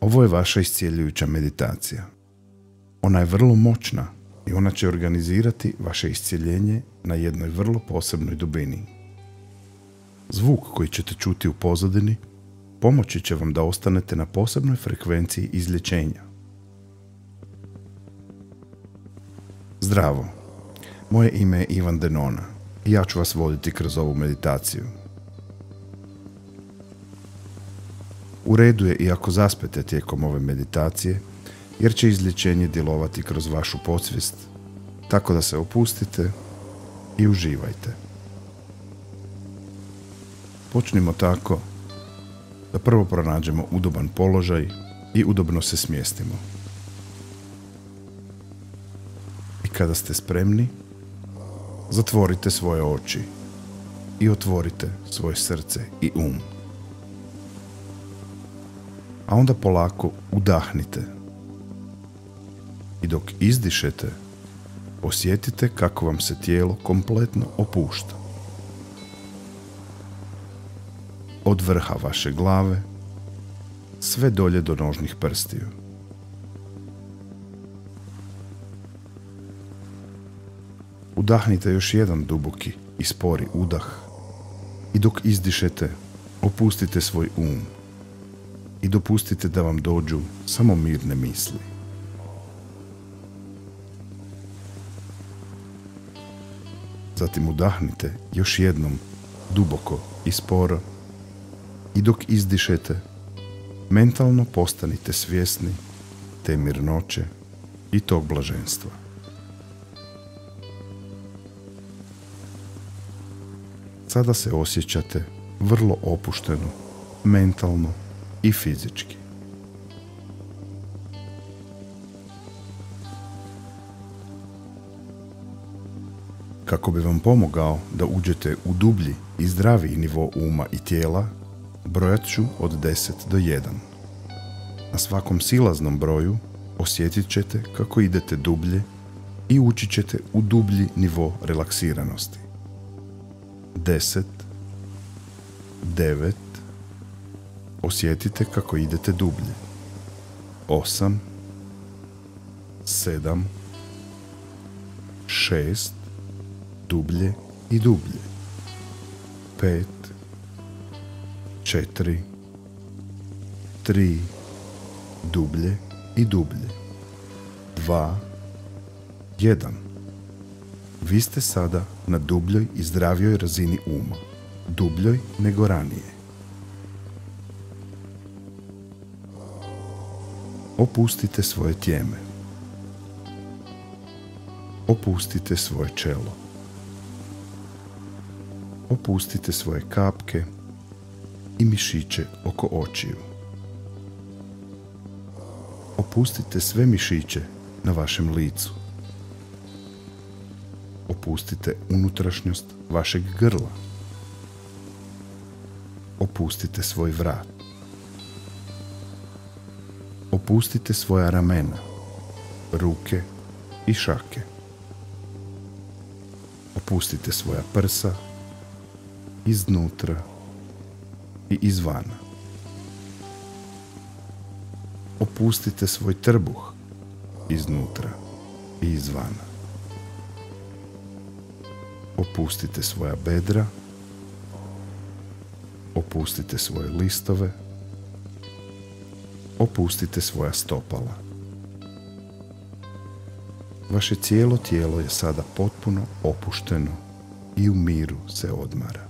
Ovo je vaša iscijeljujuća meditacija. Ona je vrlo moćna i ona će organizirati vaše iscijeljenje na jednoj vrlo posebnoj dubini. Zvuk koji ćete čuti u pozadini pomoći će vam da ostanete na posebnoj frekvenciji izlječenja. Zdravo, moje ime je Ivan Denona i ja ću vas voditi kroz ovu meditaciju. U redu je i ako zaspete tijekom ove meditacije, jer će izlječenje djelovati kroz vašu podsvijest, tako da se opustite i uživajte. Počnimo tako da prvo pronađemo udoban položaj i udobno se smjestimo. I kada ste spremni, zatvorite svoje oči i otvorite svoje srce i um. A onda polako udahnite. I dok izdišete, osjetite kako vam se tijelo kompletno opušta. Od vrha vaše glave sve dolje do nožnih prstiju. Udahnite još jedan duboki i spori udah i dok izdišete, opustite svoj um i dopustite da vam dođu samo mirne misli. Zatim udahnite još jednom duboko i sporo i dok izdišete, mentalno postanite svjesni te mirnoće i tog blaženstva. Sada se osjećate vrlo opušteno, mentalno i fizički. Kako bi vam pomogao da uđete u dublji i zdraviji nivo uma i tijela, brojat ću od 10 do 1. Na svakom silaznom broju osjetit ćete kako idete dublje i ući ćete u dublji nivo relaksiranosti. 10, 9, osjetite kako idete dublje. 8, 7, 6, dublje i dublje. 5, 4, 3, dublje i dublje. 2, 1. Vi ste sada na dubljoj i zdravijoj razini uma, dubljoj nego ranije. Opustite svoje tijeme. Opustite svoje čelo. Opustite svoje kapke i mišiće oko očiju. Opustite sve mišiće na vašem licu. Opustite unutrašnjost vašeg grla. Opustite svoj vrat. Opustite svoja ramena, ruke i šake. Opustite svoja prsa iznutra i izvana. Opustite svoj trbuh iznutra i izvana. Opustite svoja bedra. Opustite svoje listove. Opustite svoja stopala. Vaše cijelo tijelo je sada potpuno opušteno i u miru se odmara.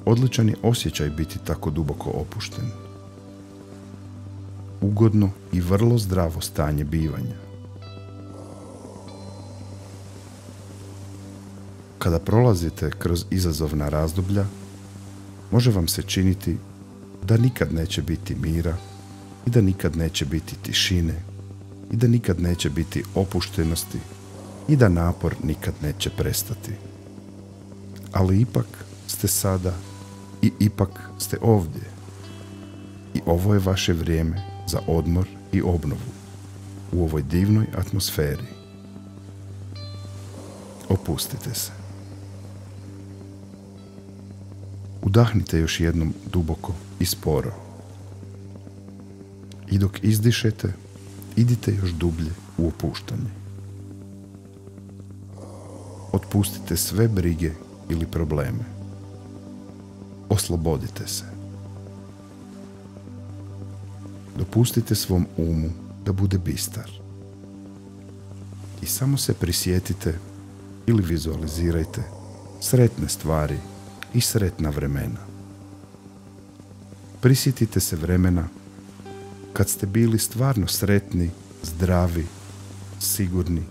Odličan je osjećaj biti tako duboko opušten. Ugodno i vrlo zdravo stanje bivanja. Kada prolazite kroz izazovna razdoblja, može vam se činiti da nikad neće biti mira i da nikad neće biti tišine i da nikad neće biti opuštenosti i da napor nikad neće prestati. Ali ipak ste sada i ipak ste ovdje. I ovo je vaše vrijeme za odmor i obnovu u ovoj divnoj atmosferi. Opustite se. Udahnite još jednom duboko i sporo I dok izdišete, idite još dublje u opuštanje. Otpustite sve brige ili probleme. Oslobodite se. Dopustite svom umu da bude bistar. I samo se prisjetite ili vizualizirajte sretne stvari i sretna vremena. Prisjetite se vremena kad ste bili stvarno sretni, zdravi, sigurni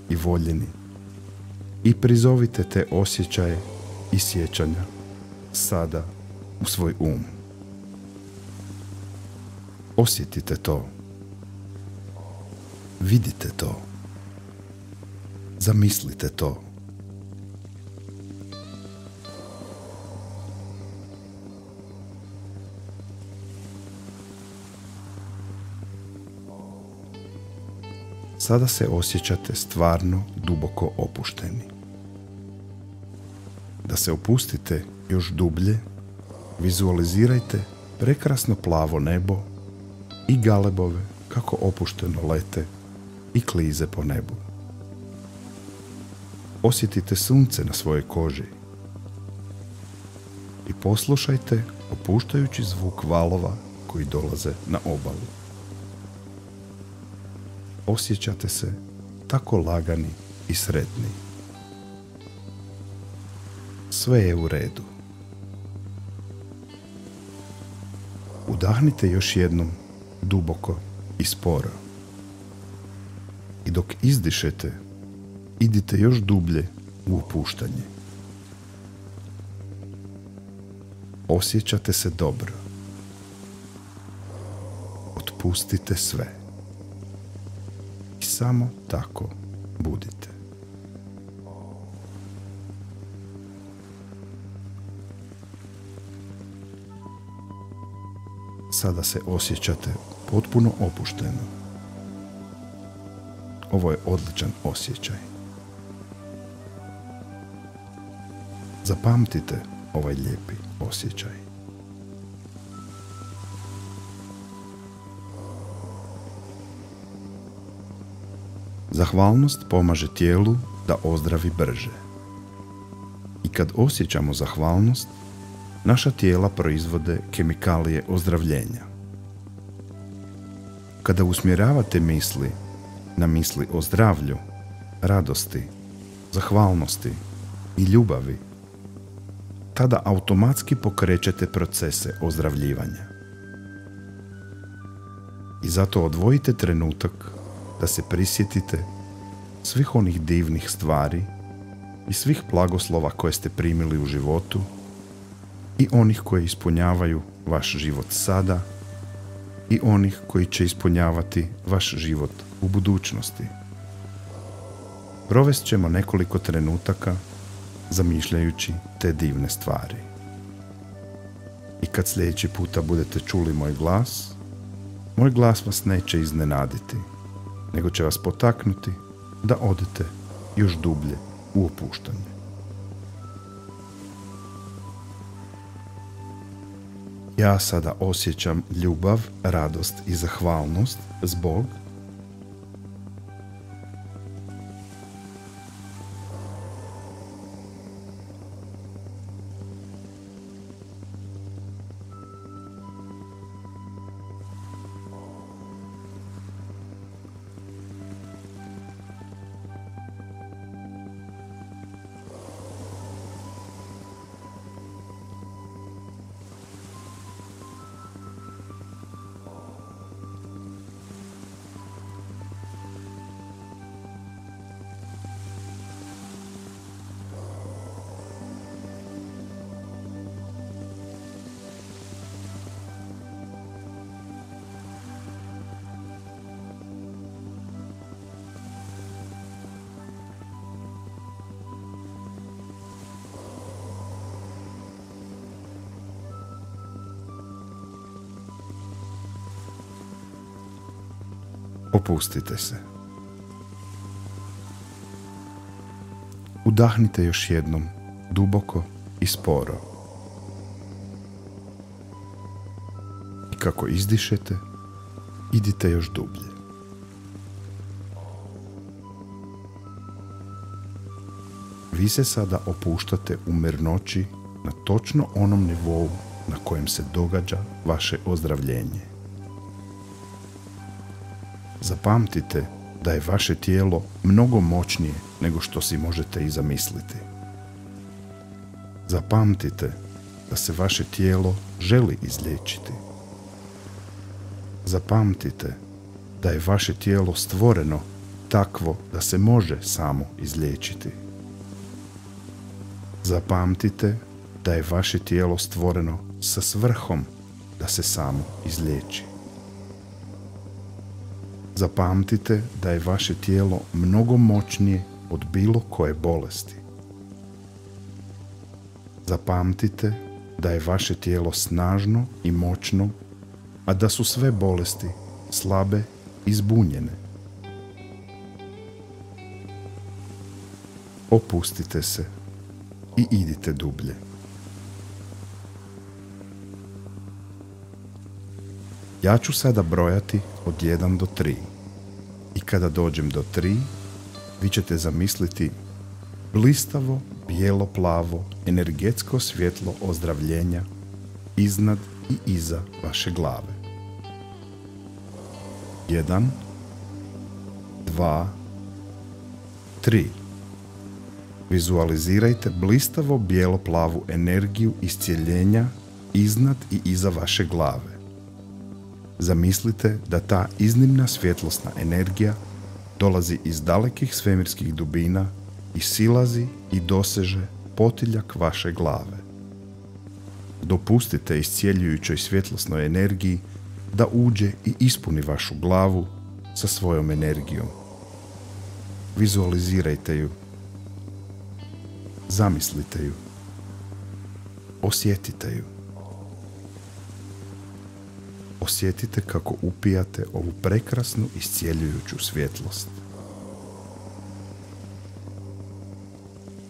i voljeni i prizovite te osjećaje i sjećanja sada u svoj um. Osjetite to. Vidite to. Zamislite to. Sada se osjećate stvarno duboko opušteni. Da se opustite još dublje, vizualizirajte prekrasno plavo nebo i galebove kako opušteno lete i klize po nebu. Osjetite sunce na svojoj koži i poslušajte opuštajući zvuk valova koji dolaze na obalu. Osjećate se tako lagani i sretni. Sve je u redu. Udahnite još jednom duboko i sporo. I dok izdišete, idite još dublje u opuštanje. Osjećate se dobro. Otpustite sve. I samo tako budite. Sada se osjećate potpuno opušteno. Ovo je odličan osjećaj. Zapamtite ovaj lijepi osjećaj. Zahvalnost pomaže tijelu da ozdravi brže. I kad osjećamo zahvalnost, naša tijela proizvode kemikalije ozdravljenja. Kada usmjeravate misli na misli o zdravlju, radosti, zahvalnosti i ljubavi, tada automatski pokrećete procese ozdravljivanja. I zato odvojite trenutak da se prisjetite svih onih divnih stvari i svih blagoslova koje ste primili u životu i onih koji ispunjavaju vaš život sada i onih koji će ispunjavati vaš život u budućnosti. Provest ćemo nekoliko trenutaka zamišljajući te divne stvari. I kad sljedeći puta budete čuli moj glas vas neće iznenaditi, nego će vas potaknuti da odete još dublje u opuštanje. Ja sada osjećam ljubav, radost i zahvalnost zbog opustite se. Udahnite još jednom duboko i sporo. I kako izdišete, idite još dublje. Vi se sada opuštate u mirnoći na točno onom nivou na kojem se događa vaše ozdravljenje. Zapamtite da je vaše tijelo mnogo moćnije nego što si možete i zamisliti. Zapamtite da se vaše tijelo želi izliječiti. Zapamtite da je vaše tijelo stvoreno takvo da se može samo izliječiti. Zapamtite da je vaše tijelo stvoreno sa svrhom da se samo izliječi. Zapamtite da je vaše tijelo mnogo moćnije od bilo koje bolesti. Zapamtite da je vaše tijelo snažno i moćno, a da su sve bolesti slabe i zbunjene. Opustite se i idite dublje. Ja ću sada brojati od 1 do 3 i kada dođem do 3, vi ćete zamisliti blistavo, bijelo-plavo, energetsko svjetlo ozdravljenja iznad i iza vaše glave. 1, 2, 3. Vizualizirajte blistavo bijelo-plavu energiju iscijeljenja iznad i iza vaše glave. Zamislite da ta iznimna svjetlosna energija dolazi iz dalekih svemirskih dubina i silazi i doseže potiljak vaše glave. Dopustite iscijeljujućoj svjetlosnoj energiji da uđe i ispuni vašu glavu sa svojom energijom. Vizualizirajte ju. Zamislite ju. Osjetite ju. Osjetite kako upijate ovu prekrasnu iscijeljujuću svjetlost.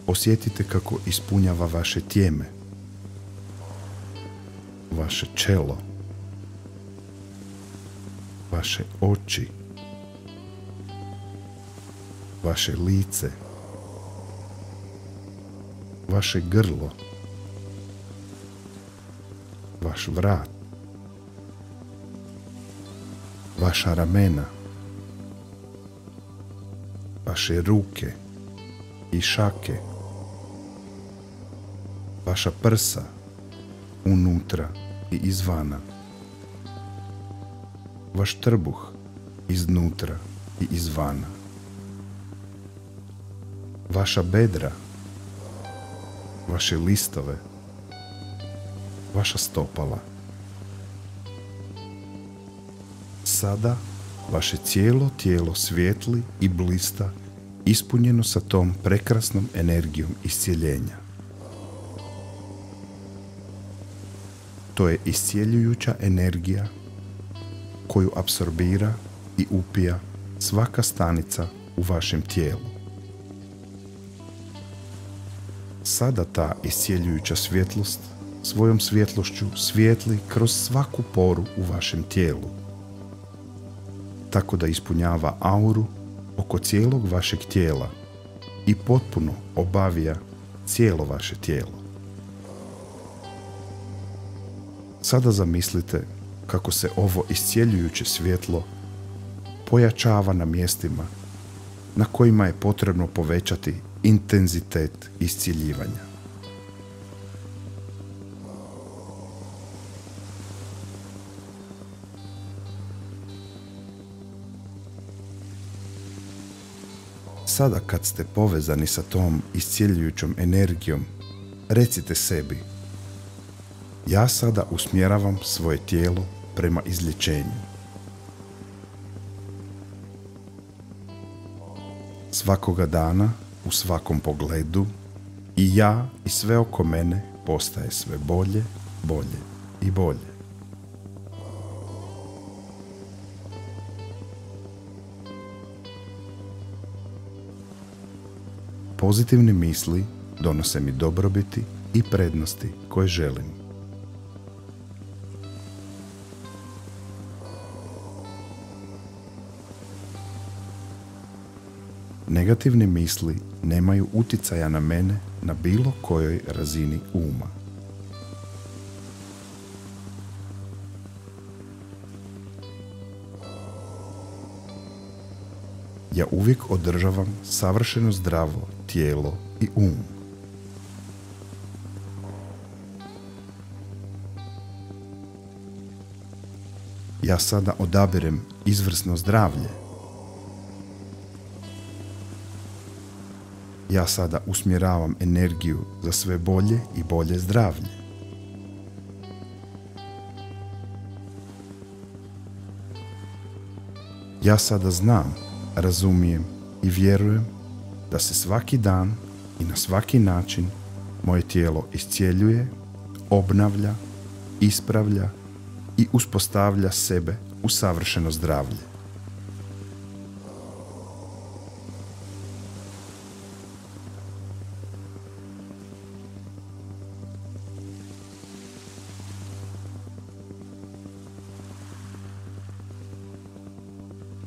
Osjetite kako ispunjava vaše tijeme, vaše čelo, vaše oči, vaše lice, vaše grlo, vaš vrat, vaša ramena, vaše ruke i šake, vaša prsa unutra i izvana, vaš trbuh iznutra i izvana, vaša bedra, vaše listove, vaša stopala. Sada vaše cijelo tijelo svijetli i blista ispunjeno sa tom prekrasnom energijom iscijeljenja. To je iscijeljujuća energija koju apsorbira i upija svaka stanica u vašem tijelu. Sada ta iscijeljujuća svjetlost svojom svjetlošću svijetli kroz svaku poru u vašem tijelu, tako da ispunjava auru oko cijelog vašeg tijela i potpuno obavija cijelo vaše tijelo. Sada zamislite kako se ovo iscijeljujuće svjetlo pojačava na mjestima na kojima je potrebno povećati intenzitet iscijeljivanja. Sada kad ste povezani sa tom iscijeljujućom energijom, recite sebi: ja sada usmjeravam svoje tijelo prema izlječenju. Svakoga dana, u svakom pogledu, i ja i sve oko mene postaje sve bolje, bolje i bolje. Pozitivne misli donose mi dobrobiti i prednosti koje želim. Negativne misli nemaju uticaja na mene na bilo kojoj razini uma. Ja uvijek održavam savršeno zdravo tijelo i um. Ja sada odabirem izvrsno zdravlje. Ja sada usmjeravam energiju za sve bolje i bolje zdravlje. Ja sada znam, razumijem i vjerujem da se svaki dan i na svaki način moje tijelo iscjeljuje, obnavlja, ispravlja i uspostavlja sebe u savršeno zdravlje.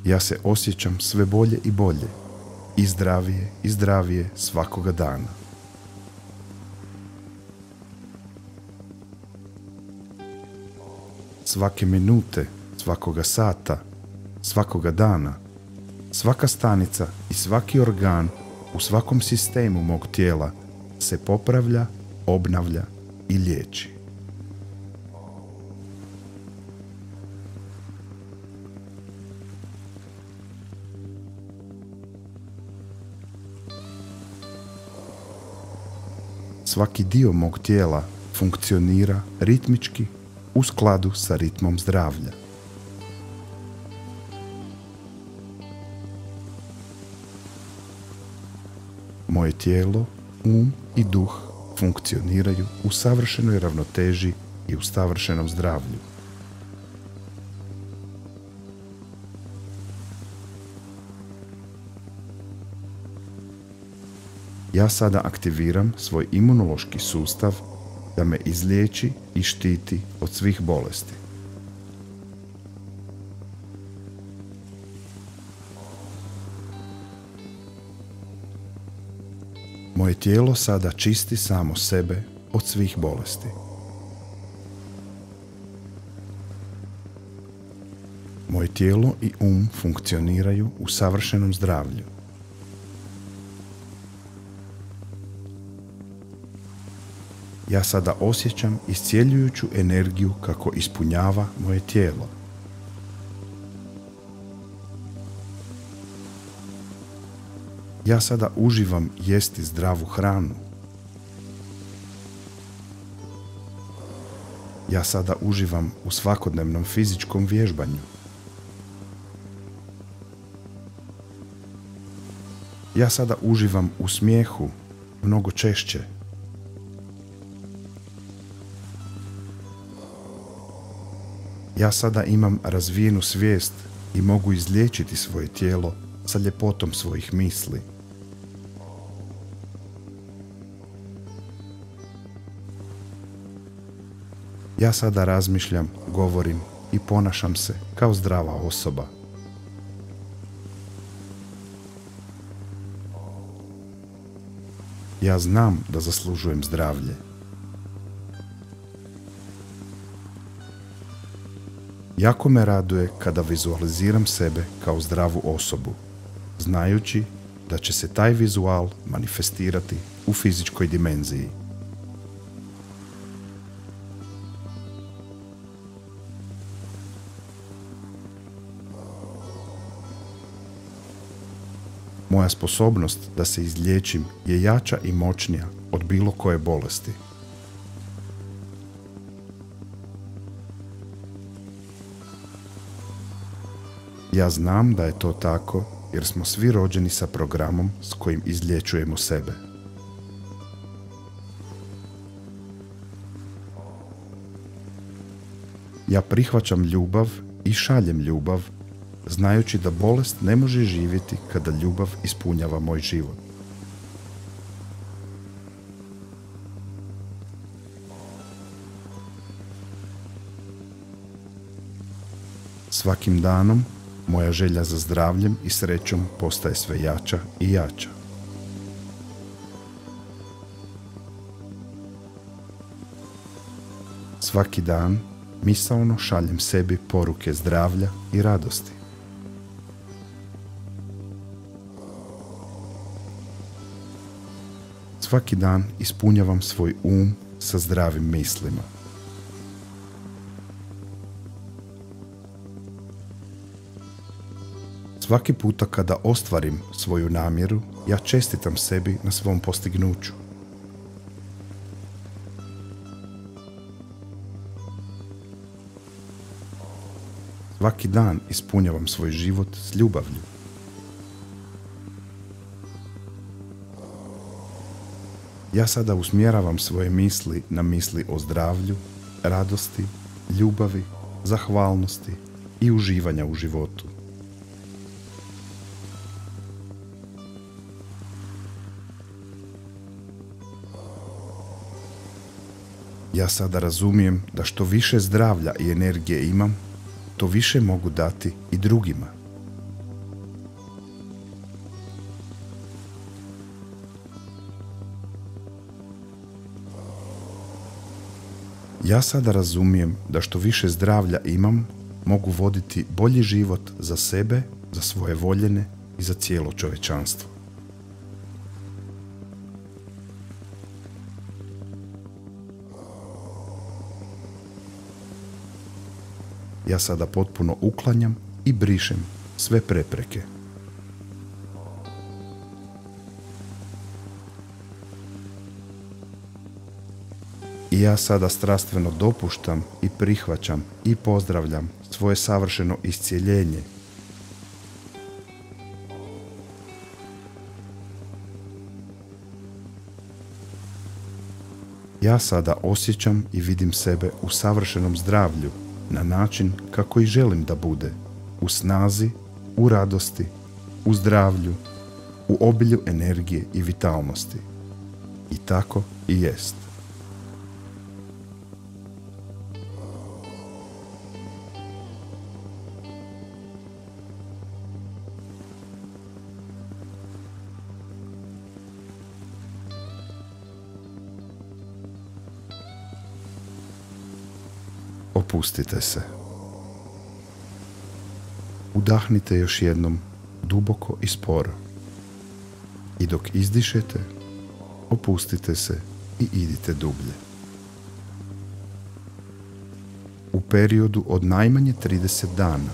Ja se osjećam sve bolje i bolje, i zdravije svakoga dana. Svake minute, svakoga sata, svakoga dana, svaka stanica i svaki organ u svakom sistemu mog tijela se popravlja, obnavlja i liječi. Svaki dio mog tijela funkcionira ritmički u skladu sa ritmom zdravlja. Moje tijelo, um i duh funkcioniraju u savršenoj ravnoteži i u savršenom zdravlju. Ja sada aktiviram svoj imunološki sustav da me izliječi i štiti od svih bolesti. Moje tijelo sada čisti samo sebe od svih bolesti. Moje tijelo i um funkcioniraju u savršenom zdravlju. Ja sada osjećam iscjeljujuću energiju kako ispunjava moje tijelo. Ja sada uživam jesti zdravu hranu. Ja sada uživam u svakodnevnom fizičkom vježbanju. Ja sada uživam u smijehu mnogo češće. Ja sada imam razvijenu svijest i mogu izliječiti svoje tijelo sa ljepotom svojih misli. Ja sada razmišljam, govorim i ponašam se kao zdrava osoba. Ja znam da zaslužujem zdravlje. Jako me raduje kada vizualiziram sebe kao zdravu osobu, znajući da će se taj vizual manifestirati u fizičkoj dimenziji. Moja sposobnost da se izliječim je jača i moćnija od bilo koje bolesti. Ja znam da je to tako jer smo svi rođeni sa programom s kojim izliječujemo sebe. Ja prihvaćam ljubav i šaljem ljubav, znajući da bolest ne može živjeti kada ljubav ispunjava moj život. Svakim danom Moja želja za zdravljem i srećom postaje sve jača i jača. Svaki dan misaono šaljem sebi poruke zdravlja i radosti. Svaki dan ispunjavam svoj sa zdravim mislima. Svaki puta kada ostvarim svoju namjeru, ja čestitam sebi na svom postignuću. Svaki dan ispunjavam svoj život s ljubavlju. Ja sada usmjeravam svoje misli na misli o zdravlju, radosti, ljubavi, zahvalnosti i uživanja u životu. Ja sada razumijem da što više zdravlja i energije imam, to više mogu dati i drugima. Ja sada razumijem da što više zdravlja imam, mogu voditi bolji život za sebe, za svoje voljene i za cijelo čovječanstvo. Ja sada potpuno uklanjam i brišem sve prepreke. I ja sada strastveno dopuštam i prihvaćam i pozdravljam svoje savršeno iscijeljenje. Ja sada osjećam i vidim sebe u savršenom zdravlju, na način kako i želim da bude, u snazi, u radosti, u zdravlju, u obilju energije i vitalnosti. I tako i jest. Opustite se. Udahnite još jednom duboko i sporo. I dok izdišete, opustite se i idite dublje. U periodu od najmanje 30 dana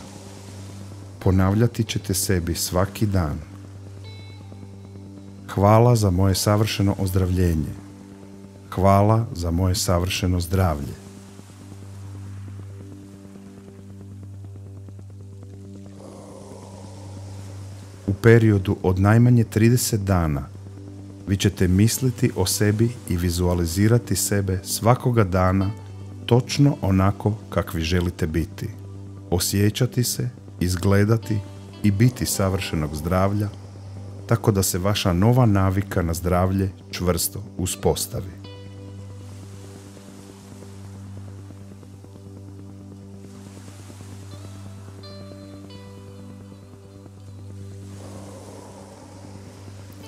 ponavljati ćete sebi svaki dan: hvala za moje savršeno ozdravljenje. Hvala za moje savršeno zdravlje. U periodu od najmanje 30 dana vi ćete misliti o sebi i vizualizirati sebe svakoga dana točno onako kakvi želite biti, osjećati se, izgledati i biti savršenog zdravlja, tako da se vaša nova navika na zdravlje čvrsto uspostavi.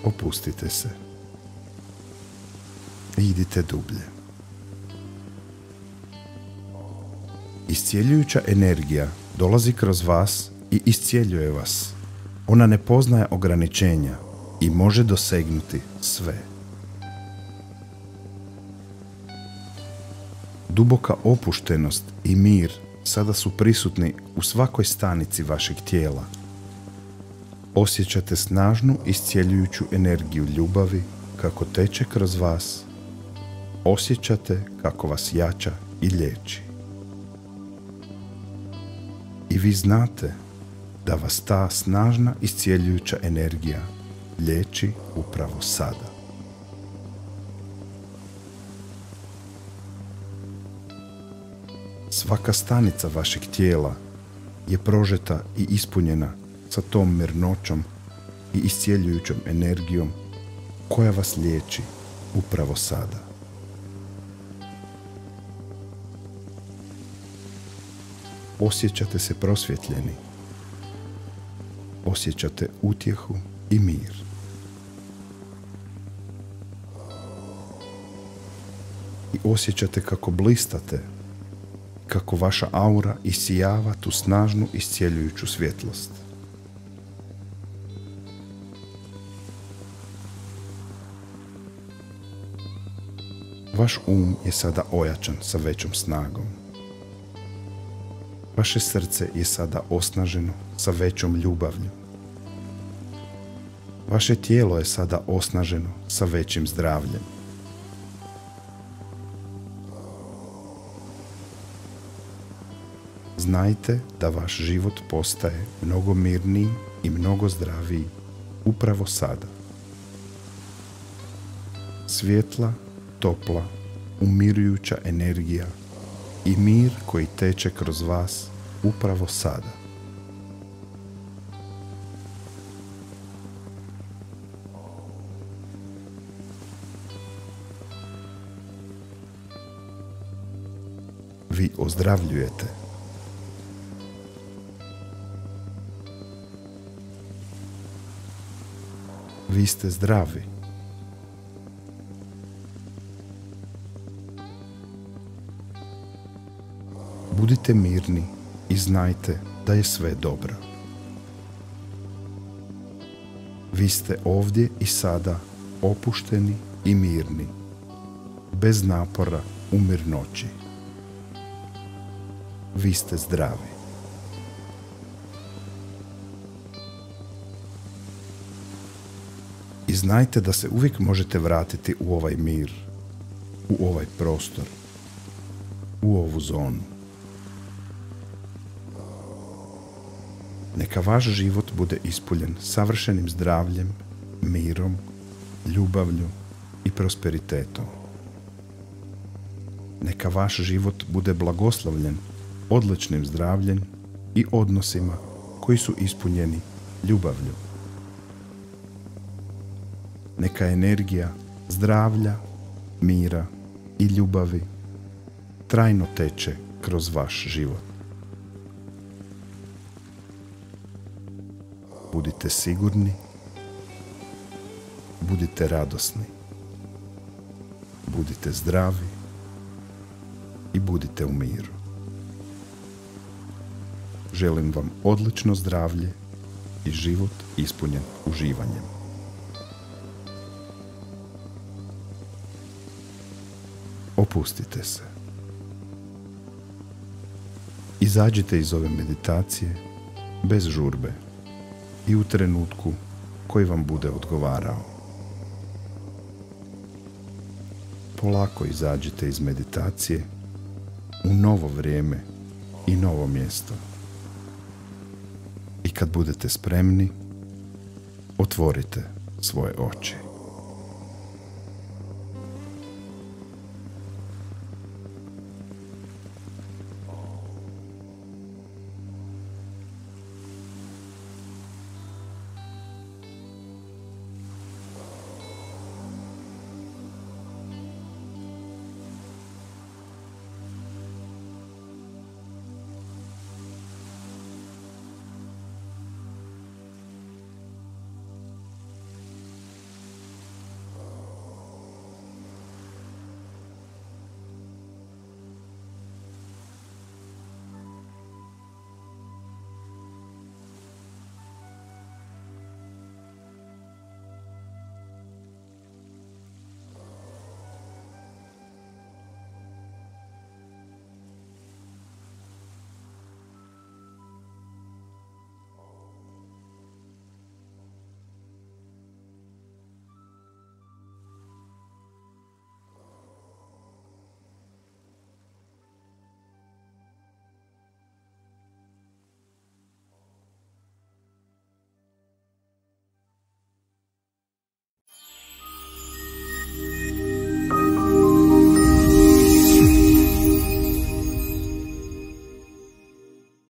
Opustite se. Idite dublje. Iscijeljujuća energija dolazi kroz vas i iscijeljuje vas. Ona ne poznaje ograničenja i može dosegnuti sve. Duboka opuštenost i mir sada su prisutni u svakoj stanici vašeg tijela. Osjećate snažnu iscijeljujuću energiju ljubavi kako teče kroz vas. Osjećate kako vas jača i liječi. I vi znate da vas ta snažna iscijeljujuća energija liječi upravo sada. Svaka stanica vašeg tijela je prožeta i ispunjena sa tom mirnoćom i iscijeljujućom energijom koja vas liječi upravo sada. Osjećate se prosvjetljeni. osjećate utjehu i mir. I osjećate kako blistate, kako vaša aura isijava tu snažnu iscjeljujuću svjetlost. Vaš je sada ojačan sa većom snagom. Vaše srce je sada osnaženo sa većom ljubavlju. Vaše tijelo je sada osnaženo sa većim zdravljem. Znajte da vaš život postaje mnogo mirniji i mnogo zdraviji upravo sada. Svjetla, topla, umirujuća energija i mir koji teče kroz vas upravo sada. Vi ozdravljujete. Vi ste zdravi. Budite mirni i znajte da je sve dobro. Vi ste ovdje i sada opušteni i mirni, bez napora u mirnoći. Vi ste zdravi. I znajte da se uvijek možete vratiti u ovaj mir, u ovaj prostor, u ovu zonu. Neka vaš život bude ispunjen savršenim zdravljem, mirom, ljubavlju i prosperitetom. Neka vaš život bude blagoslovljen odličnim zdravljem i odnosima koji su ispunjeni ljubavlju. Neka energija zdravlja, mira i ljubavi trajno teče kroz vaš život. Budite sigurni, budite radosni, budite zdravi i budite u miru. Želim vam odlično zdravlje i život ispunjen uživanjem. Opustite se. Izađite iz ove meditacije bez žurbe i u trenutku koji vam bude odgovarao. Polako izađite iz meditacije u novo vrijeme i novo mjesto. I kad budete spremni, otvorite svoje oči.